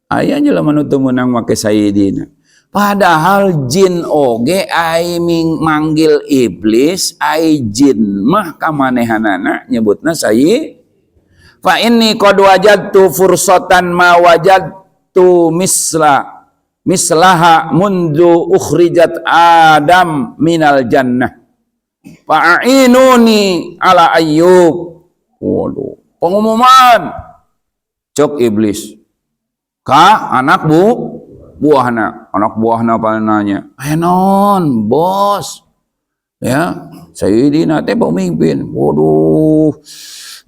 Aya jelema nu teu meunang make sayyidina. Padahal jin oge ai manggil iblis, ai jin mah ka manehanana nyebutna sayyid. Fa inni qad wajadtu fursatan ma wajadtu mislaha mundu ukhrijat Adam minal jannah. Fa'inuni ala Ayyub. Waduh, pengumuman cok iblis ka anak buahna pananya. Non bos. Ya, sayyidina teh pemimpin. Waduh.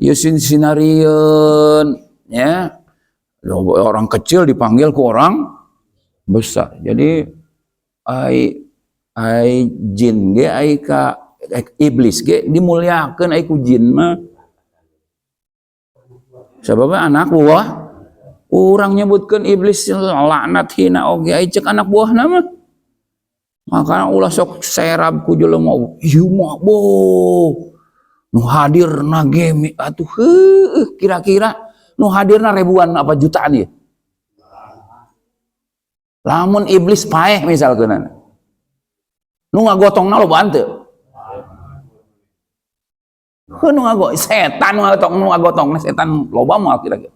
Yusin sinarieun ya. Orang kecil dipanggil ke orang besar. Jadi ai jin ge ai ka iblis ge dimuliakeun ai ku jin mah. Sababna anak buah urang nyebutkeun iblis laknat hina oge ai cek anak buahna mah. Makana ulah sok serab ku jelema ieu mah boh. Nu hadir na game atuh kira-kira nu hadirna ribuan apa jutaan ya. Lamun iblis paeh misalkeun nu ngagotongna lobaan teu. Nu setan nu ngagotongna setan loba moal kira-kira.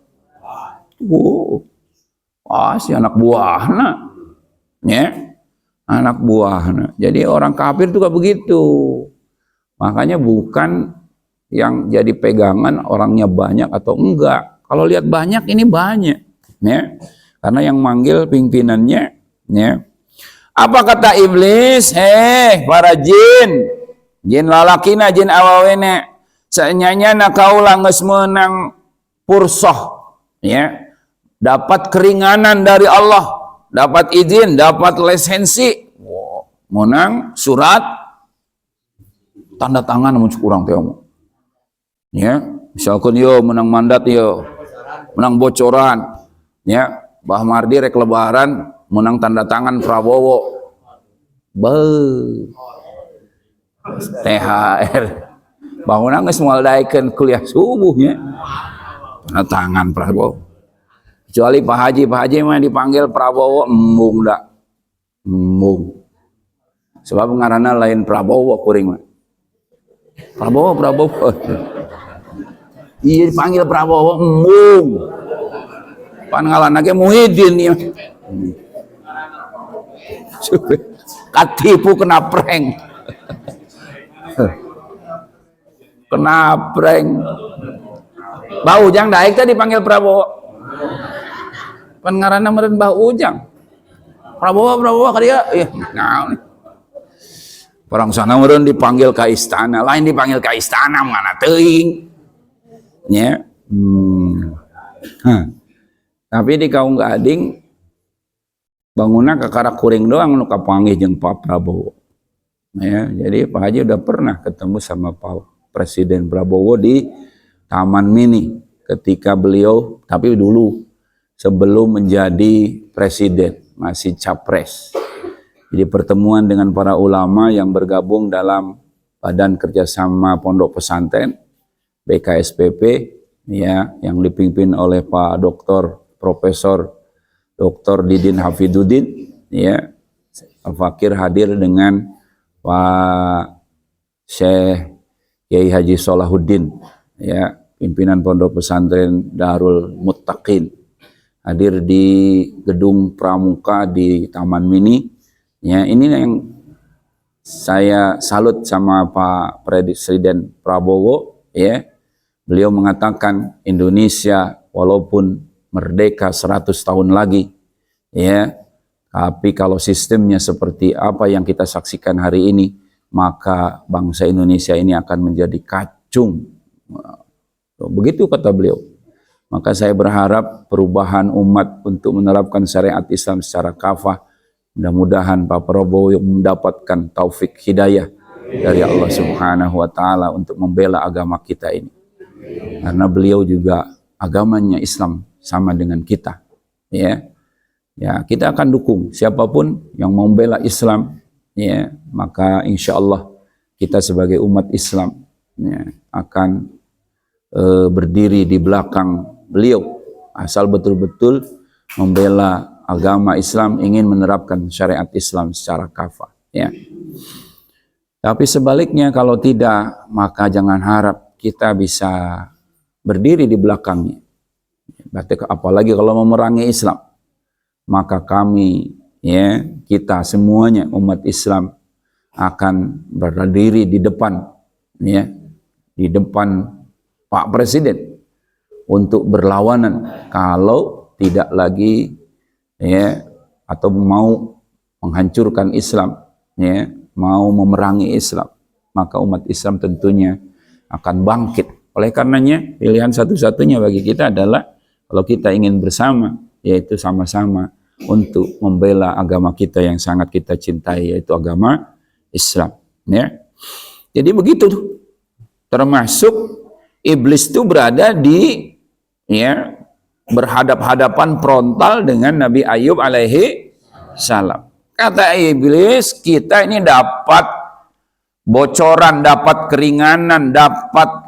Si anak buahna nya. Anak buahna. Jadi orang kafir juga begitu. Makanya bukan yang jadi pegangan orangnya banyak atau enggak. Kalau lihat banyak ini banyak, ya. Karena yang manggil pimpinannya, ya. Apa kata iblis? Para jin, jin lalakina, jin awawene, sanyanya kaulah geus menang pursoh, ya, dapat keringanan dari Allah, dapat izin, dapat lisensi, menang surat tanda tangan mun kurang teh, ya, misalkan yo menang mandat yo, menang bocoran, ya, Bah Mardi rek lebaran menang tanda tangan Prabowo, THR, bangunan geus moal daekeun kuliah subuhnya, tanda tangan Prabowo. Kecuali Pak Haji mah dipanggil Prabowo embung dah, embung. Sebab ngaranna lain Prabowo kuring mah. Prabowo. Iya dipanggil Prabowo embung. Pan ngaranna ge Muhyiddin ya. Katipu kena prank. Kena prank. Mbah Ujang daek teh dipanggil Prabowo. Pan ngaranna meureun Mbah Ujang. Prabowo ka dia. Naon. Orang sana meureun dipanggil ka istana, lain dipanggil ka istana mana teuing. Nya. Tapi di Kaung Gading bangunna kakara kuring doang nu kapanggih jeung Pak Prabowo. Ya, jadi Pak Haji udah pernah ketemu sama Pak Presiden Prabowo di Taman Mini ketika beliau, tapi dulu sebelum menjadi presiden, masih capres. Jadi pertemuan dengan para ulama yang bergabung dalam Badan Kerjasama Pondok Pesantren BKSPP, ya, yang dipimpin oleh Pak Profesor Dr. Didin Hafidudin, ya, Al-Fakir hadir dengan Pak Syekh Kiai Haji Solahuddin, ya, pimpinan Pondok Pesantren Darul Muttaqin, hadir di gedung Pramuka di Taman Mini. Ya, ini yang saya salut sama Pak Presiden Prabowo, ya. Beliau mengatakan Indonesia walaupun merdeka 100 tahun lagi, ya, tapi kalau sistemnya seperti apa yang kita saksikan hari ini, maka bangsa Indonesia ini akan menjadi kacung. Begitu kata beliau. Maka saya berharap perubahan umat untuk menerapkan syariat Islam secara kafah. Mudah-mudahan Pak Prabowo yang mendapatkan taufik hidayah dari Allah Subhanahu wa Ta'ala untuk membela agama kita ini. Karena beliau juga agamanya Islam sama dengan kita. Ya, kita akan dukung siapapun yang membela Islam. Ya, maka insya Allah kita sebagai umat Islam, ya, akan berdiri di belakang beliau. Asal betul-betul membela agama Islam, ingin menerapkan syariat Islam secara kafah, ya. Tapi sebaliknya kalau tidak, maka jangan harap kita bisa berdiri di belakangnya. Berarti apalagi kalau memerangi Islam, maka kami, ya, kita semuanya umat Islam akan berdiri di depan, ya, di depan Pak Presiden untuk berlawanan kalau tidak lagi, ya, atau mau menghancurkan Islam, ya, mau memerangi Islam, maka umat Islam tentunya akan bangkit. Oleh karenanya pilihan satu-satunya bagi kita adalah kalau kita ingin bersama, yaitu sama-sama untuk membela agama kita yang sangat kita cintai, yaitu agama Islam, ya. Jadi begitu tuh. Termasuk iblis itu berada di, ya, berhadap-hadapan frontal dengan Nabi Ayub alaihi salam. Kata iblis, kita ini dapat bocoran, dapat keringanan, dapat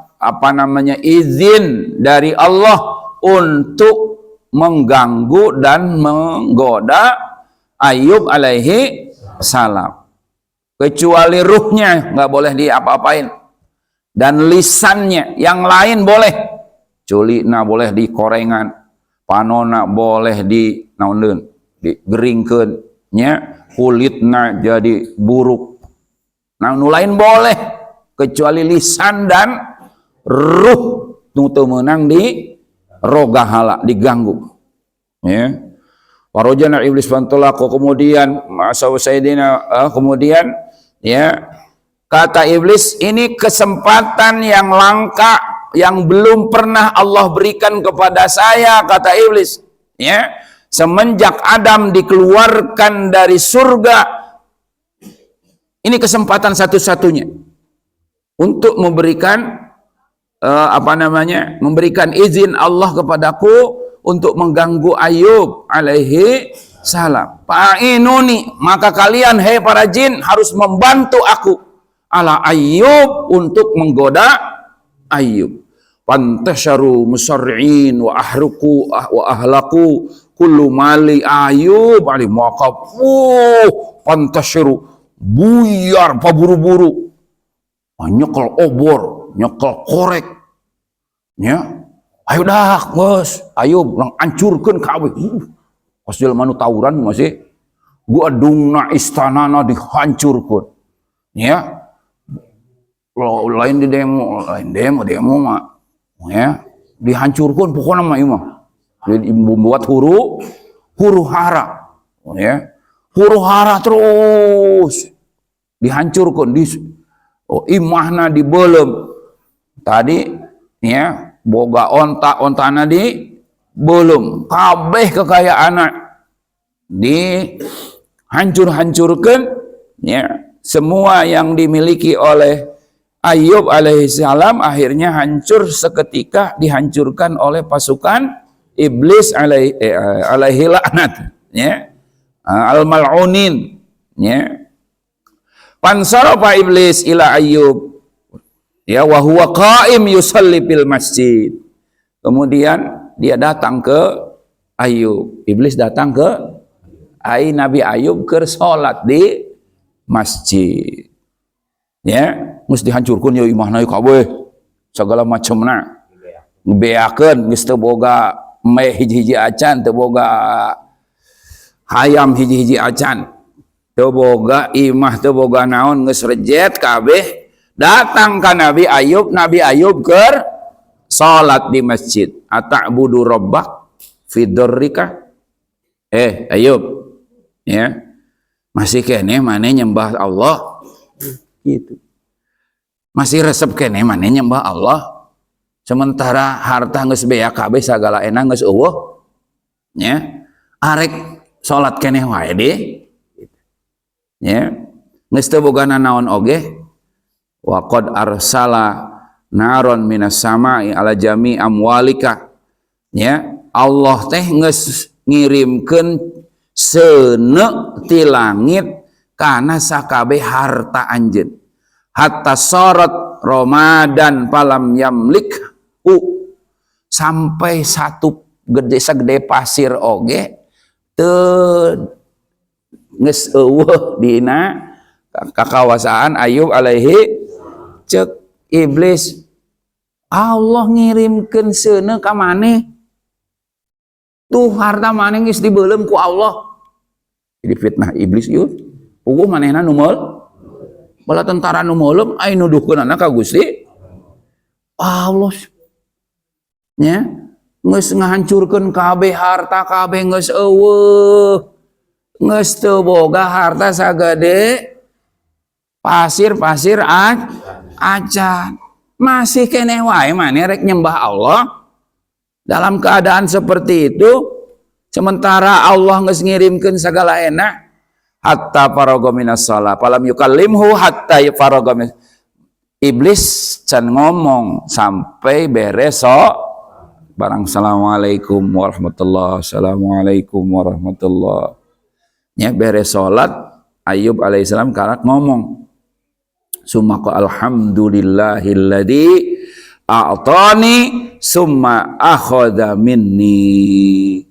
izin dari Allah untuk mengganggu dan menggoda Ayub alaihi salam. Kecuali ruhnya nggak boleh diapa-apain, dan lisannya yang lain boleh. Culina boleh dikorengan, panona boleh digeringkeun, nya, kulitna jadi buruk. Nah, nu lain boleh, kecuali lisan dan ruh nu teu meunang di rogahala diganggu, ya. Farojana iblis fantolako, kemudian masa Sayyidina kemudian ya kata iblis, ini kesempatan yang langka yang belum pernah Allah berikan kepada saya, kata iblis. Ya, semenjak Adam dikeluarkan dari surga, ini kesempatan satu-satunya untuk memberikan memberikan izin Allah kepadaku untuk mengganggu Ayub alaihi salam. Fa'inuni, maka kalian hai para jin harus membantu aku ala Ayub, untuk menggoda Ayub. Pantasyaru musarri'in wa ahruku wa ahlaku kullu mali Ayub alaihi, maka pantasyaru, buyar paburu-buru, nyekel obor, nyekel korek, ya. Ayo dah, bos. Ayo, lang hancurkan kabeh. Pas jelema nu tawuran masih gua dungna istanana dihancurkan. Ya. Lain di demo, demo mah. Ya, dihancurkan pokoknya mah ieu mah. Membuat huru hara. Ya. Huru hara terus dihancurkan imahna dibelem. Tadi ya boga ontana di belum kabeh kekayaan dihancurkan, ya, semua yang dimiliki oleh Ayub alaihissalam akhirnya hancur seketika, dihancurkan oleh pasukan iblis alaihi laknat, ya, al-mal'unin, ya. Pansarafa iblis ila Ayub, ya, wa huwa qaim yusalli fil masjid. Kemudian dia datang ke Ayub. Iblis datang ke Nabi Ayub ke salat di masjid. Ya, mesti dihancurkan ya imahna kabeh. Segala macamna. Ngebeakeun geus teu boga meh hiji-hiji acan, teu boga hayam hiji-hiji acan. Teu boga imah, teu boga naon, geus rejet kabeh. Datang ke Nabi Ayub ker salat di masjid. Ata'budu rabbak fi dzurrika. Ayub, ya. Masih kene maneh nyembah Allah? Gitu. Masih resep kene maneh nyembah Allah? Sementara harta geus bea kabeh sagala enak geus eueuh. Ya. Arek salat kene wae deh. Ya. Geus teu bogana naon oge. Wa qad arsala naron minas sama'i ala jami amwalika, ya, Allah teh geus ngirimkeun seuneu ti langit kana sakabeh harta anjeun, hatta sorot Ramadan palam yamlik sampai satu segede pasir oge teu geus eueuh dina kakawasaan Ayub alaihi. Cek iblis, Allah ngirimkeun seuneu ka maneh, tuh harta maneh geus dibeulem ku Allah. Jadi fitnah iblis ieu. Puguh manehna nu meul, bala tentara nu meulem ai nuduhkeunana ka Gusti Allah. Nya, geus ngahancurkeun kabeh harta kabeh geus eueuh. Geus teu boga harta sagede pasir-pasir acan. Masih kene wae maneh rek nyembah Allah. Dalam keadaan seperti itu, sementara Allah geus ngirimkeun sagala enak, hatta faraga minas shalah falam yukallimhu hatta faraga min. Iblis can ngomong sampai beres barang assalamualaikum warahmatullahi, assalamualaikum warahmatullahi, nya beres salat Ayub alaihissalam karak ngomong, summa alhamdulillahilladzi a'tani summa akhadha minni.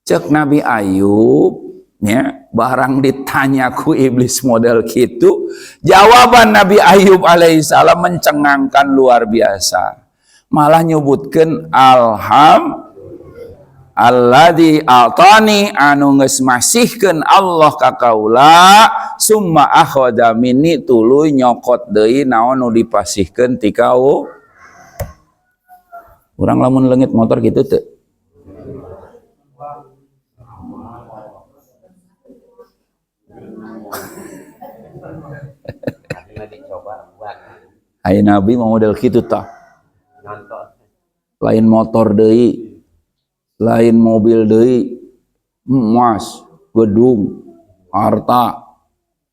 Cek Nabi Ayub, ya, barang ditanya ku iblis model gitu, jawaban Nabi Ayub alaihissalam mencengangkan luar biasa. Malah nyebutkan alladzi a'tani, anu geus masihkeun Allah ka kaula, summa akhadha minni, tuluy nyokot deui naon nu dipasihkeun ti kau. Urang lamun leungit motor kitu teu? Aya nabi mau model kitu tah. Lain motor deui, lain mobil deui, emas, gedung, harta,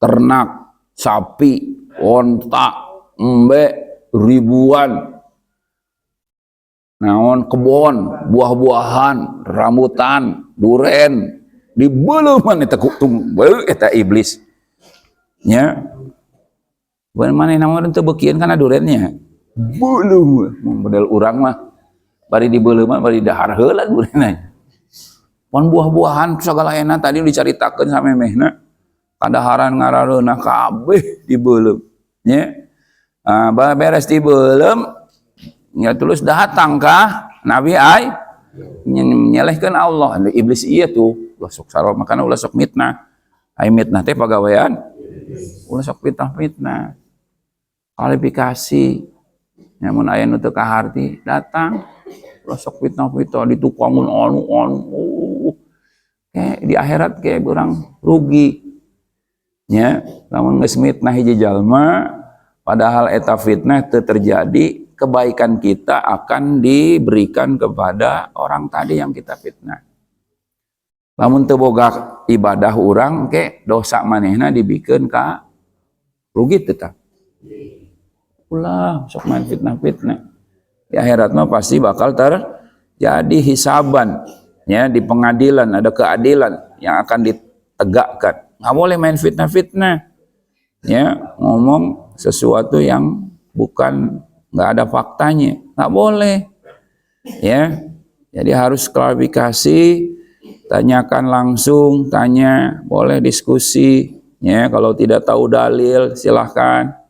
ternak, sapi, onta, embe, ribuan. Naon kebon, buah-buahan, rambutan, duren, dibeuleum eta kutung beuh eta iblis. Nya. Bukan mana namun teu beukian kana durennya. Beuleum model urang mah bari dibeuleum bari dahar heula durenna. Pon buah-buahan sagala enak tadi dicaritakeun samemehna. Kadaharan ngarareuna kabeh dibeuleum. Nya. Beres dibeuleum nya terus datang ka Nabi ai nyelehkeun Allah. Iblis ieu tuh ulah sok sarwa makana ulah sok mitnah. Ai mitnah teh pagawean ulah sok fitnah. Kualifikasi namun aya nu teu kaharti datang sok fitnah di tukangun anu di akhirat ke urang rugi nya lamun geus mitnah hiji jalma padahal eta fitnah teu terjadi kebaikan kita akan diberikan kepada orang tadi yang kita fitnah. Lamun teu boga ibadah urang ke dosa manehna dibikeun ka rugi tetap. Ulah sok main fitnah di akhirat mah pasti bakal terjadi hisaban ya di pengadilan ada keadilan yang akan ditegakkan. Nggak boleh main fitnah ya ngomong sesuatu yang bukan nggak ada faktanya nggak boleh ya. Jadi harus klarifikasi, tanyakan langsung, tanya boleh diskusi ya. Kalau tidak tahu dalil silahkan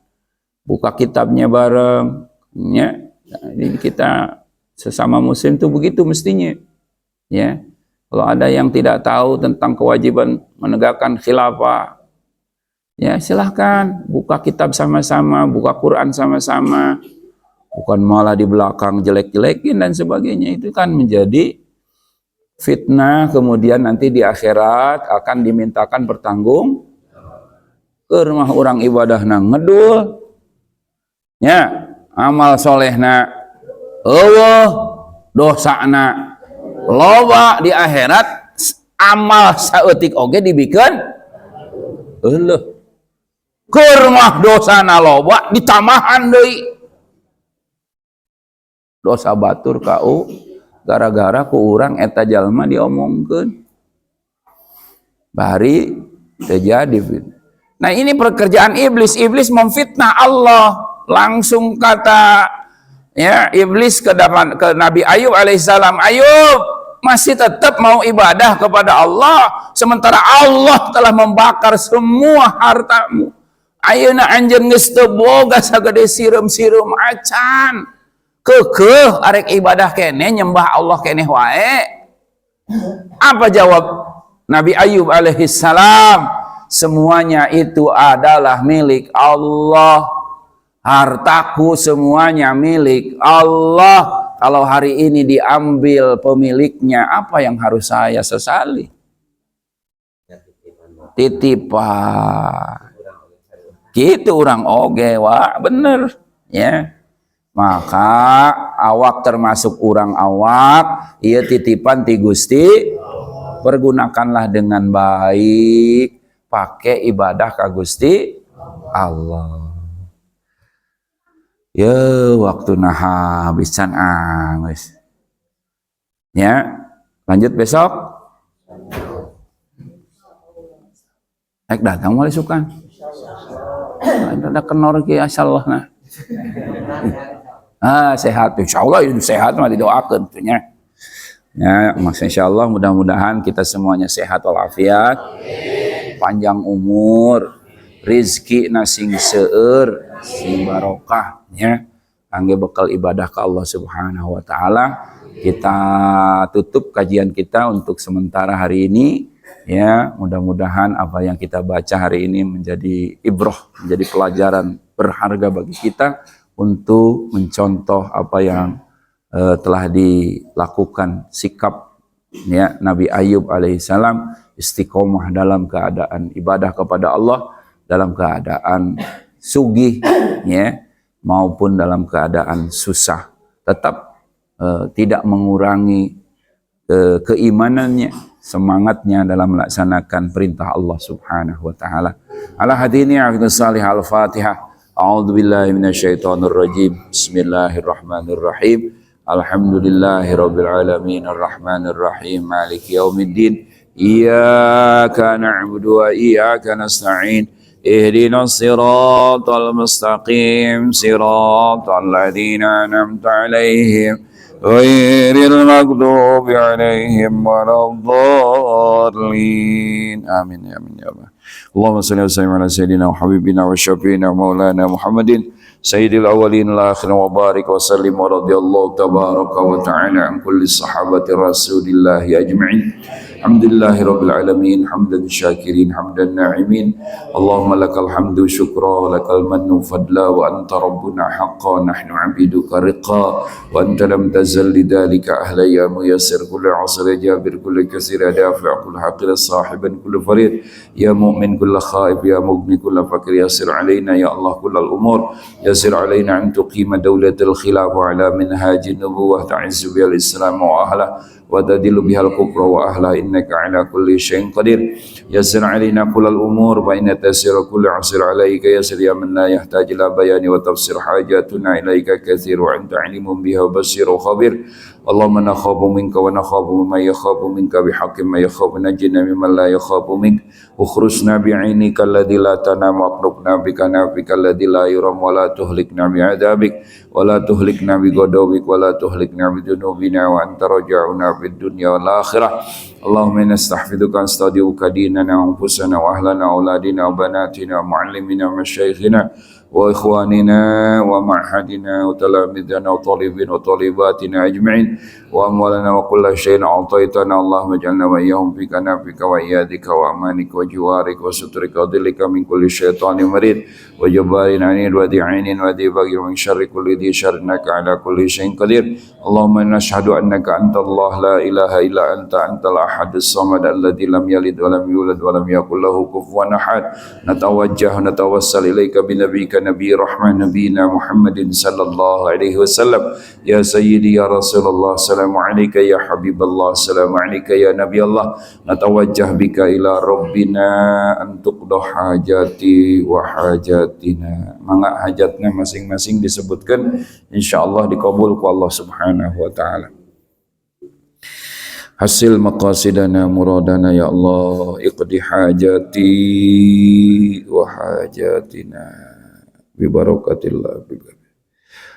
buka kitabnya bareng ya. Jadi kita sesama muslim tuh begitu mestinya ya. Kalau ada yang tidak tahu tentang kewajiban menegakkan khilafah ya silahkan buka kitab sama-sama, buka Quran sama-sama, bukan malah di belakang jelek-jelekin dan sebagainya. Itu kan menjadi fitnah, kemudian nanti di akhirat akan dimintakan bertanggung ke rumah orang ibadahna ngedul nya amal solehna eueuh dosana loba di akhirat amal saeutik oge dibikeun eueuh keur mah dosana loba ditamahan deui dosa batur kau gara-gara ku urang eta jalma diomongkeun bari terjadi. Nah ini pekerjaan iblis memfitnah Allah. Langsung kata ya iblis ke Nabi Ayub alaihissalam, Ayub masih tetap mau ibadah kepada Allah sementara Allah telah membakar semua hartamu. Ayeuna anjeun geus teu boga sagede sireum-sireum acan. Keukeuh arek ibadah keneh nyembah Allah keneh wae. Apa jawab Nabi Ayub alaihissalam? Semuanya itu adalah milik Allah. Hartaku semuanya milik Allah. Kalau hari ini diambil pemiliknya, apa yang harus saya sesali? Titipan. Gitu orang oge, wah bener ya. Maka awak termasuk orang awak, ia titipan ti Gusti. Pergunakanlah dengan baik, pakai ibadah ka Gusti Allah. Ya waktu nah habisan wis. Ya, lanjut besok. Naik datang mulai sukan. Ada kenor ki asallah nah. Sehat insyaallah itu sehat mah didoakeun tuh nya. Ya, insyaallah mudah-mudahan kita semuanya sehat walafiat. Panjang umur, rizki nasing seueur, sing barokah ya. Kangge bekal ibadah ke Allah Subhanahu wa taala. Kita tutup kajian kita untuk sementara hari ini ya. Mudah-mudahan apa yang kita baca hari ini menjadi ibrah, menjadi pelajaran berharga bagi kita untuk mencontoh apa yang telah dilakukan sikap ya Nabi Ayub alaihissalam, istiqomah dalam keadaan ibadah kepada Allah, dalam keadaan sugih ya. maupun dalam keadaan susah, tetap tidak mengurangi keimanannya, semangatnya dalam melaksanakan perintah Allah Subhanahu wa taala. Ala hadini aqdu salih al-Fatihah. A'udzu billahi minasyaitonir rajim. Bismillahirrahmanirrahim. Alhamdulillahirabbil alamin arrahmanir rahim maliki yaumiddin. Iyyaka na'budu wa iyyaka nasta'in. Ihdinas siratal mustaqim. Siratal ladzina an'amta 'alaihim ghairil maghdubi 'alaihim waladdallin. Amin ya amin ya Allah. Allahumma salli wa sallim ala sayyidina wa habibina wa syafiina maulana Muhammadin sayyidil awwalin wal akhirin wa barik wa sallim wa radiyallahu tabaraka wa ta'ala an kulli sahabati rasulillahi ajma'in. Alhamdulillahi rabbil alamin hamdan syakirin hamdan na'imin. Allahumma lakal hamdu syukra lakal mannu fadla wa anta rabbuna haqqan nahnu 'abiduka riqa wa anta lam tazal lidhalika ahla ya muyassir kulli 'usri jabir kulli kasir dafi' kulli haqir sahiban kulli farid ya mu'min kulli khaif ya mugni kulli fakir yassir alaina ya Allah kullal umur yassir alaina an tuqima dawlatal khilaf ala minhajin nubuwah ta'izzu bil islam wa ahla wa tadillu bihal kufra wa ahla innaka ala kulli syai'in qadir yassir alaina kullal umur wa inna tasir kulli 'usr alaika yassir ya man la yahtaj ila bayani wa tafsir hajatuna ilaika katsir wa anta 'alimun biha wa basir wa khabir. Allahumma nakhafu minka wa nakhafu mimman yakhafu minka bihaqqi ma yakhafu najina mimman la yakhafu minka ukhrujna bi'inika alladhi la tanam wa aqrubna bika nafika alladhi la yuram wa la tuhlikna bi'adabik wa la tuhlikna bi ghadabik wa la tuhlikna bi dunubina wa anta raja'una fid dunya wal akhirah. Allahumma inna nastahfiduka astaudiuka dinana wa anfusana wa ahlana wa auladina wa banatina wa muallimina wa masyayikhina wa ikhwanina wa ma'hadina wa talamidana wa talibin wa talibatina ajma'in wa amwalana wa kulla syai'in a'taitana. Allahumma ij'alna wa iyyahum fi kanafika wa iyadika wa amanika wa jiwarika wa sutrika wa dhillika min kulli syaitanin marid wa jabbarin anid wa di'inin wa dibagir min syarri kulli dhi syarrinaka ala kulli syai'in qadir. Allahumma inna nashhadu annaka anta Allah la ilaha illa anta antal ahadus samad alladzi lam yalid wa lam yulad wa lam yakul lahu kufuwan ahad. Natawajjahu natawassal ilaika bi nabiyyika Nabi Rahman Nabiyina Muhammadin sallallahu alaihi wasallam. Ya Sayyidi ya Rasulullah, assalamu alayka ya Habiballah, assalamu alayka ya Nabi Allah. Natawajjah bika ila Rabbina an tuqdah hajati wa hajatina. Mangga hajatnya masing-masing disebutkan, insyaallah dikabul ku Allah Subhanahu wa taala. Hasil maqasidana muradana ya Allah, iqdi hajati wa hajatina bi barakatillah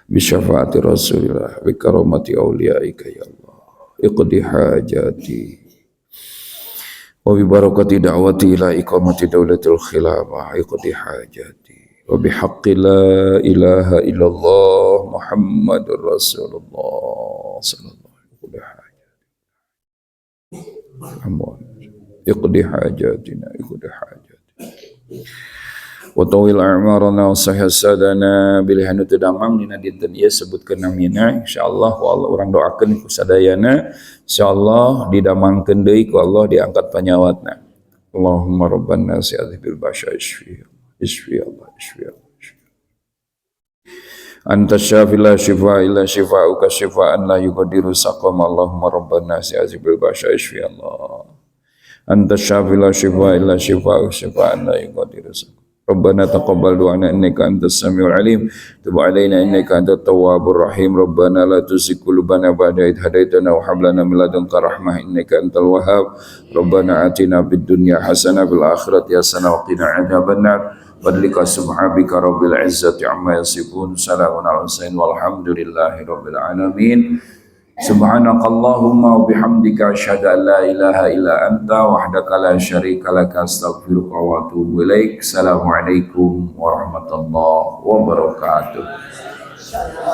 bi syafaati rasulillah bi karamati auliyaika ya Allah, iqdi hajati wa bi barakati da'wati ila iqamati daulatil khilafah, iqdi hajati wa bi haqqi la ilaha illallah Muhammadur Rasulullah sallallahu alaihi wasallam. Iqdi hajatina, iqdi hajatina wa tawil a'marana wa sahih sadana bilihan tudamang dina dinten ieu sebutkeun namina insyaallah ku Allah urang doakeun ku sadayana insyaallah didamangkeun deui ku Allah diangkat panyawatna. Allahumma rabban nasi adhibil basya isfi Allah isfi Allah. Anta syafi la shifa illa shifa'uka shifa'an la yughadiru saqam. Allahumma rabban nasi adhibil basya isfi Allah. Anta syafi la shifa illa shifa'uka shifa'an la yughadiru saqam. Rabbana taqabbal du'ana innaka antas samiul alim tub alaina innaka antat tawwabur rahim. Rabbana la tuzigh qulubana ba'da idh hadaitana wa hab lana min ladunka rahmah innaka antal wahhab. Rabbana atina fid dunya hasanah fil akhirati hasanah wa qina adzabannar. Fadlika subhanaka rabbil izzati amma yasifun, salamun alal mursalin walhamdulillahi rabbil alamin. Subhanakallahumma wa bihamdika asyhadu an la ilaha illa anta wahdaka la syarika laka astaghfiruka wa atubu ilaik. Assalamualaikum warahmatullahi wabarakatuh.